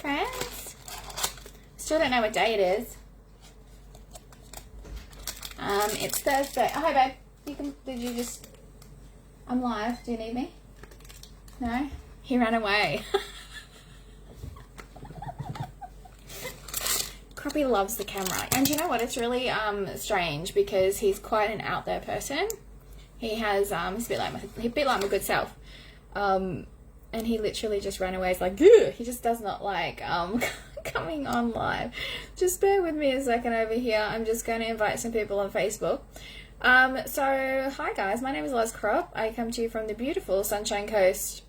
friends. Still don't know what day it is. It's Thursday. Oh, hi, babe. I'm live. Do you need me? No? He ran away. Croppy loves the camera. And you know what? It's really strange because he's quite an out there person. He has, he's a bit like my good self. And he literally just ran away. He's like, ugh! He just does not like coming on live. Just bear with me a second over here. I'm just going to invite some people on Facebook. So, hi guys. My name is Loz Crop. I come to you from the beautiful Sunshine Coast,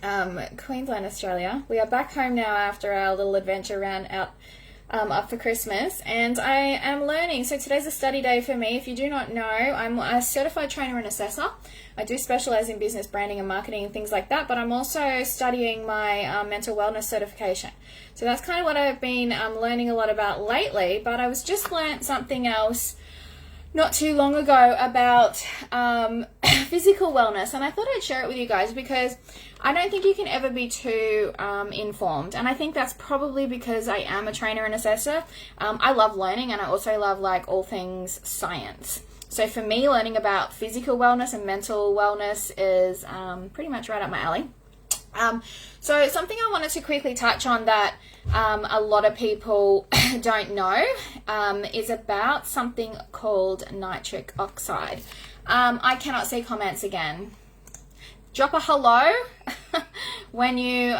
Queensland, Australia. We are back home now after our little adventure up for Christmas, and I am learning. So today's a study day for me. If you do not know, I'm a certified trainer and assessor. I do specialize in business branding and marketing and things like that, but I'm also studying my mental wellness certification. So that's kind of what I've been learning a lot about lately, but I was just learnt something else not too long ago about physical wellness, and I thought I'd share it with you guys because I don't think you can ever be too informed, and I think that's probably because I am a trainer and assessor. I love learning, and I also love like all things science. So for me, learning about physical wellness and mental wellness is pretty much right up my alley. So something I wanted to quickly touch on that a lot of people don't know is about something called nitric oxide. I cannot see comments again. Drop a hello when you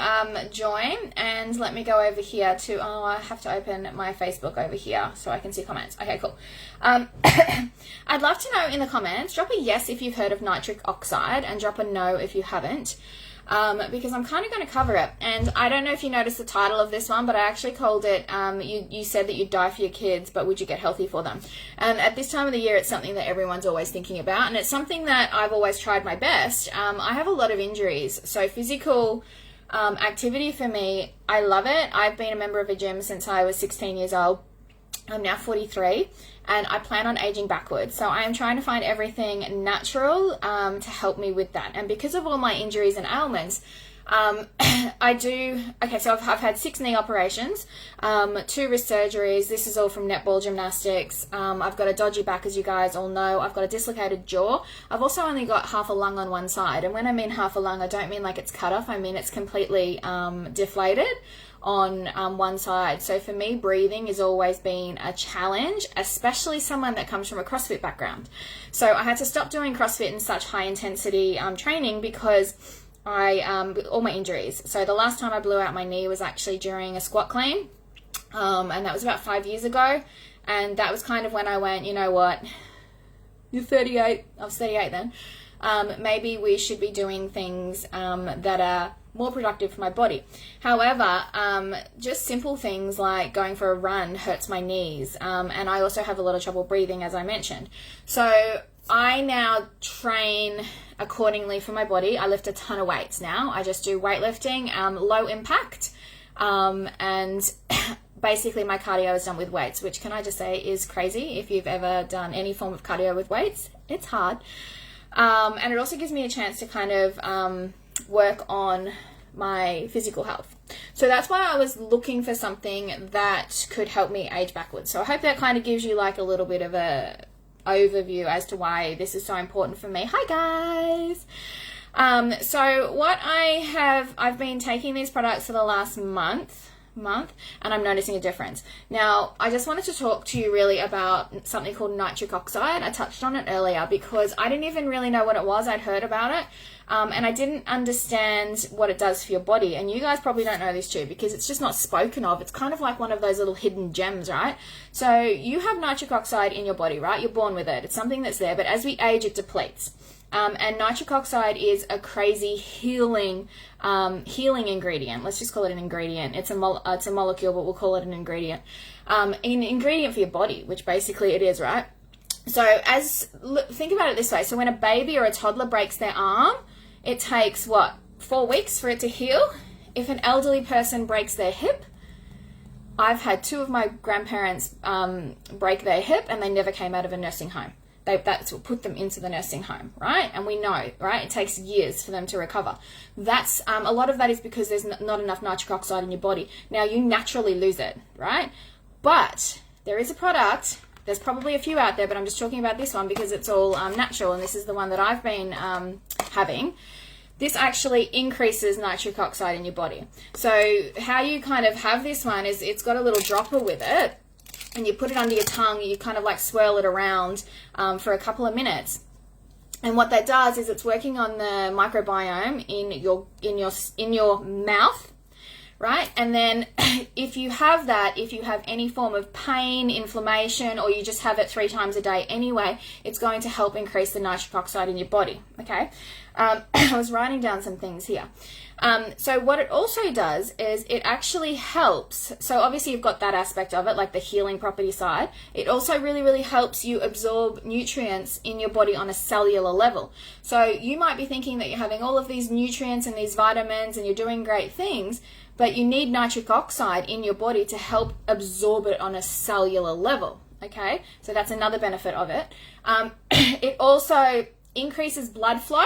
join, and let me go over here to, I have to open my Facebook over here so I can see comments. Okay, cool. I'd love to know in the comments, drop a yes if you've heard of nitric oxide and drop a no if you haven't. Because I'm kind of going to cover it. And I don't know if you noticed the title of this one, but I actually called it, you said that you'd die for your kids, but would you get healthy for them? And at this time of the year, it's something that everyone's always thinking about, and it's something that I've always tried my best. I have a lot of injuries, so physical activity for me, I love it. I've been a member of a gym since I was 16 years old. I'm now 43, and I plan on aging backwards. So I am trying to find everything natural to help me with that. And because of all my injuries and ailments, so I've had 6 knee operations, 2 wrist surgeries. This is all from netball gymnastics. I've got a dodgy back, as you guys all know. I've got a dislocated jaw. I've also only got half a lung on one side. And when I mean half a lung, I don't mean like it's cut off. I mean it's completely deflated on one side. So for me, breathing has always been a challenge, especially someone that comes from a CrossFit background. So I had to stop doing CrossFit and such high intensity training because all my injuries. So the last time I blew out my knee was actually during a squat clean, and that was about 5 years ago. And that was kind of when I went, you know what, you're 38, I was 38 then, maybe we should be doing things that are more productive for my body. However, just simple things like going for a run hurts my knees, and I also have a lot of trouble breathing, as I mentioned. So I now train accordingly for my body. I lift a ton of weights now. I just do weightlifting, low impact, and basically my cardio is done with weights, which, can I just say, is crazy. If you've ever done any form of cardio with weights, it's hard. And it also gives me a chance to kind of work on my physical health. So that's why I was looking for something that could help me age backwards. So I hope that kind of gives you like a little bit of a overview as to why this is so important for me. Hi guys. So what I've been taking these products for the last month, and I'm noticing a difference. Now, I just wanted to talk to you really about something called nitric oxide. I touched on it earlier because I didn't even really know what it was. I'd heard about it, and I didn't understand what it does for your body. And you guys probably don't know this too because it's just not spoken of. It's kind of like one of those little hidden gems, right? So you have nitric oxide in your body, right? You're born with it. It's something that's there, but as we age, it depletes. And nitric oxide is a crazy healing ingredient. Let's just call it an ingredient. It's a molecule, but we'll call it an ingredient. An ingredient for your body, which basically it is, right? So think about it this way. So when a baby or a toddler breaks their arm, it takes, 4 weeks for it to heal? If an elderly person breaks their hip, I've had 2 of my grandparents break their hip and they never came out of a nursing home. that's what put them into the nursing home, right? And we know, right, it takes years for them to recover. That's a lot of that is because there's not enough nitric oxide in your body. Now, you naturally lose it, right? But there is a product, there's probably a few out there, but I'm just talking about this one because it's all natural, and this is the one that I've been having. This actually increases nitric oxide in your body. So how you kind of have this one is it's got a little dropper with it, and you put it under your tongue, you kind of like swirl it around for a couple of minutes. And what that does is it's working on the microbiome in your mouth, right? And then if you have any form of pain, inflammation, or you just have it 3 times a day anyway, it's going to help increase the nitric oxide in your body, okay? I was writing down some things here. So what it also does is it actually helps. So obviously you've got that aspect of it, like the healing property side. It also really, really helps you absorb nutrients in your body on a cellular level. So you might be thinking that you're having all of these nutrients and these vitamins and you're doing great things, but you need nitric oxide in your body to help absorb it on a cellular level, okay? So that's another benefit of it. It also increases blood flow,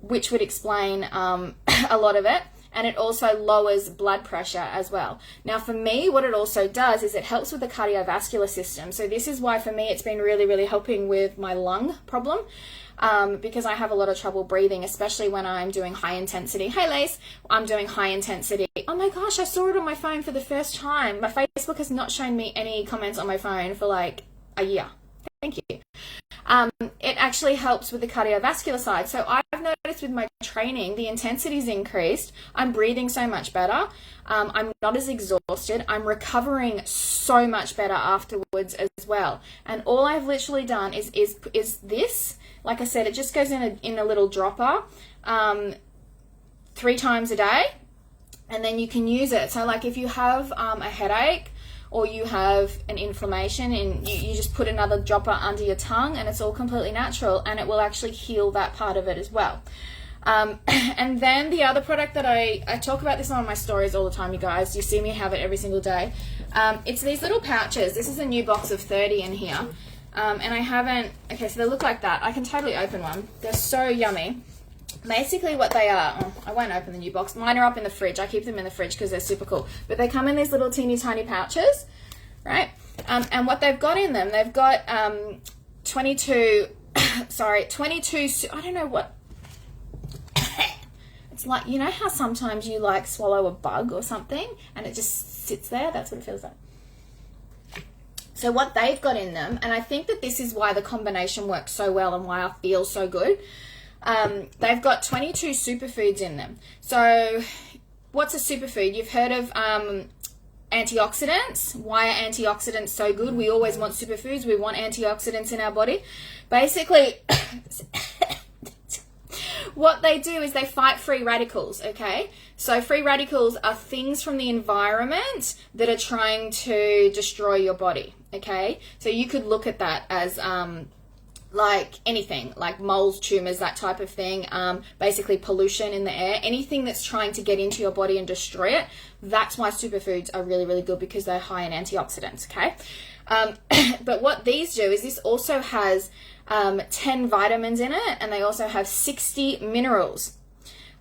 which would explain a lot of it, and it also lowers blood pressure as well. Now for me, what it also does is it helps with the cardiovascular system. So this is why for me it's been really, really helping with my lung problem, because I have a lot of trouble breathing, especially when I'm doing high intensity. Hey Lace, I'm doing high intensity. Oh my gosh, I saw it on my phone for the first time. My Facebook has not shown me any comments on my phone for like a year. Thank you. It actually helps with the cardiovascular side. So I've noticed with my training, the intensity's increased. I'm breathing so much better. I'm not as exhausted. I'm recovering so much better afterwards as well. And all I've literally done is this. Like I said, it just goes in a little dropper 3 times a day, and then you can use it. So like if you have a headache, or you have an inflammation, and you just put another dropper under your tongue, and it's all completely natural, and it will actually heal that part of it as well. And then the other product that I talk about this on my stories all the time, you guys. You see me have it every single day. It's these little pouches. This is a new box of 30 in here. And I haven't, okay, so they look like that. I can totally open one. They're so yummy. Basically what they are, I won't open the new box. Mine are up in the fridge. I keep them in the fridge because they're super cool. But they come in these little teeny tiny pouches, right? And what they've got in them, they've got 22, I don't know what, it's like, you know how sometimes you like swallow a bug or something and it just sits there? That's what it feels like. So what they've got in them, and I think that this is why the combination works so well and why I feel so good, they've got 22 superfoods in them. So what's a superfood? You've heard of antioxidants. Why are antioxidants so good? We always want superfoods. We want antioxidants in our body. Basically, what they do is they fight free radicals, okay? So free radicals are things from the environment that are trying to destroy your body, okay? So you could look at that as like anything, like moles, tumors, that type of thing, basically pollution in the air, anything that's trying to get into your body and destroy it. That's why superfoods are really, really good, because they're high in antioxidants, okay? But what these do is this also has 10 vitamins in it, and they also have 60 minerals.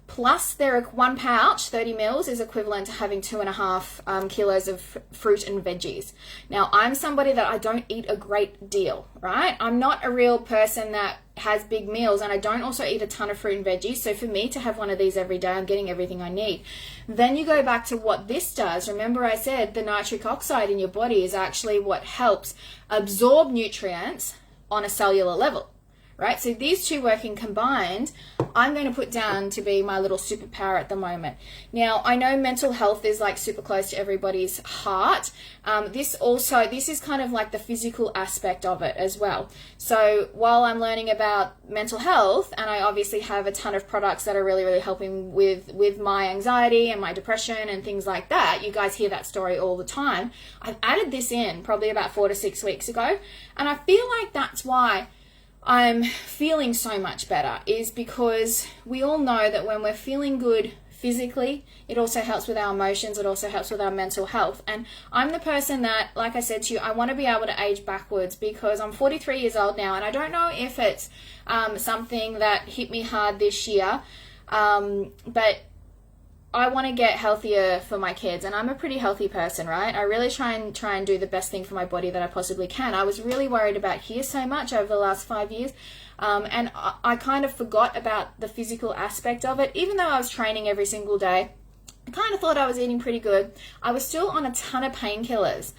Plus, one pouch, 30 mils, is equivalent to having 2.5 kilos of fruit and veggies. Now, I'm somebody that I don't eat a great deal, right? I'm not a real person that has big meals, and I don't also eat a ton of fruit and veggies. So for me to have one of these every day, I'm getting everything I need. Then you go back to what this does. Remember I said the nitric oxide in your body is actually what helps absorb nutrients on a cellular level. Right, so these two working combined, I'm going to put down to be my little superpower at the moment. Now, I know mental health is like super close to everybody's heart. This is kind of like the physical aspect of it as well. So while I'm learning about mental health, and I obviously have a ton of products that are really, really helping with my anxiety and my depression and things like that, you guys hear that story all the time. I've added this in probably about 4 to 6 weeks ago, and I feel like that's why I'm feeling so much better, is because we all know that when we're feeling good physically, it also helps with our emotions, it also helps with our mental health. And I'm the person that, like I said to you, I want to be able to age backwards, because I'm 43 years old now, and I don't know if it's something that hit me hard this year, but I want to get healthier for my kids, and I'm a pretty healthy person, right? I really try and do the best thing for my body that I possibly can. I was really worried about hair so much over the last 5 years, and I kind of forgot about the physical aspect of it. Even though I was training every single day, I kind of thought I was eating pretty good. I was still on a ton of painkillers,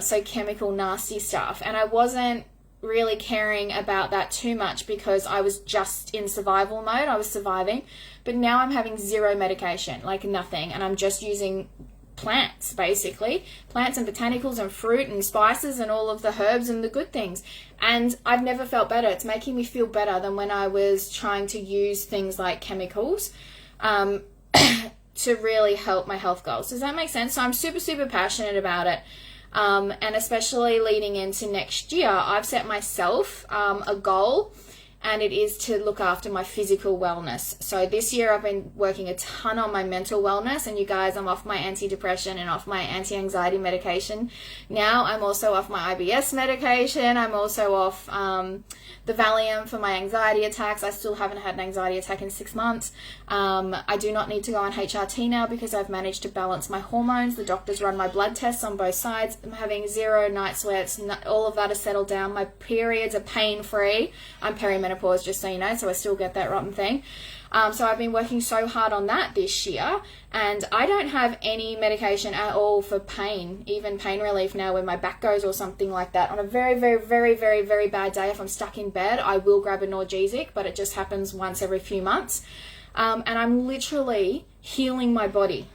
so chemical, nasty stuff, and I wasn't really caring about that too much because I was just in survival mode. I was surviving. But now I'm having zero medication, like nothing, and I'm just using plants, basically. Plants and botanicals and fruit and spices and all of the herbs and the good things. And I've never felt better. It's making me feel better than when I was trying to use things like chemicals to really help my health goals. Does that make sense? So I'm super, super passionate about it. And especially leading into next year, I've set myself a goal, and it is to look after my physical wellness. So this year I've been working a ton on my mental wellness, and you guys, I'm off my antidepressant and off my anti-anxiety medication. Now I'm also off my IBS medication. I'm also off the Valium for my anxiety attacks. I still haven't had an anxiety attack in 6 months. I do not need to go on HRT now because I've managed to balance my hormones. The doctors run my blood tests on both sides. I'm having 0 night sweats. All of that has settled down. My periods are pain-free. I'm perimenopause, just so you know, so I still get that rotten thing. So I've been working so hard on that this year, and I don't have any medication at all for pain, even pain relief now when my back goes or something like that. On a very, very, very, very, very bad day, if I'm stuck in bed, I will grab a Norgesic, but it just happens once every few months. And I'm literally healing my body,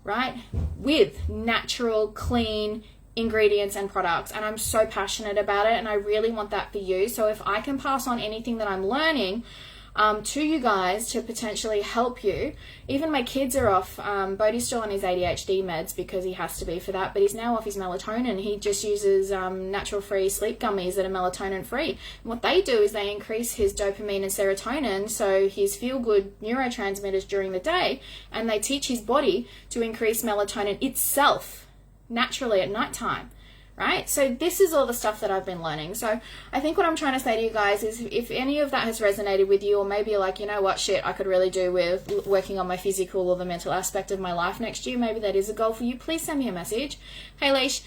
right, with natural, clean ingredients and products, and I'm so passionate about it, and I really want that for you. So if I can pass on anything that I'm learning to you guys to potentially help you. Even my kids are off. Bodhi's still on his ADHD meds because he has to be for that, but he's now off his melatonin. He just uses natural free sleep gummies that are melatonin free. And what they do is they increase his dopamine and serotonin, so his feel-good neurotransmitters during the day, and they teach his body to increase melatonin itself naturally at nighttime. Right? So this is all the stuff that I've been learning. So I think what I'm trying to say to you guys is, if any of that has resonated with you, or maybe you're like, you know what, shit, I could really do with working on my physical or the mental aspect of my life next year, maybe that is a goal for you, please send me a message. Hey Leash,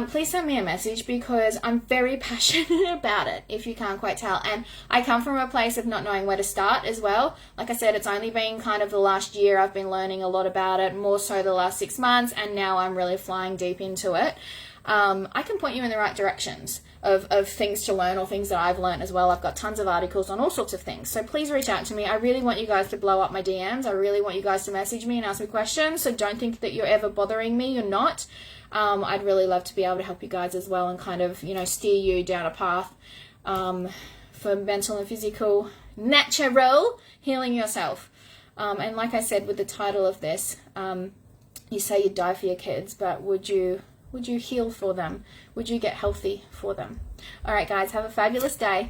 please send me a message, because I'm very passionate about it, if you can't quite tell. And I come from a place of not knowing where to start as well. Like I said, it's only been kind of the last year I've been learning a lot about it, more so the last 6 months, and now I'm really flying deep into it. I can point you in the right directions of things to learn, or things that I've learned as well. I've got tons of articles on all sorts of things. So please reach out to me. I really want you guys to blow up my DMs. I really want you guys to message me and ask me questions. So don't think that you're ever bothering me. You're not. I'd really love to be able to help you guys as well, and kind of, you know, steer you down a path for mental and physical natural healing yourself. And like I said with the title of this, you say you'd die for your kids, but would you heal for them? Would you get healthy for them? All right, guys, have a fabulous day.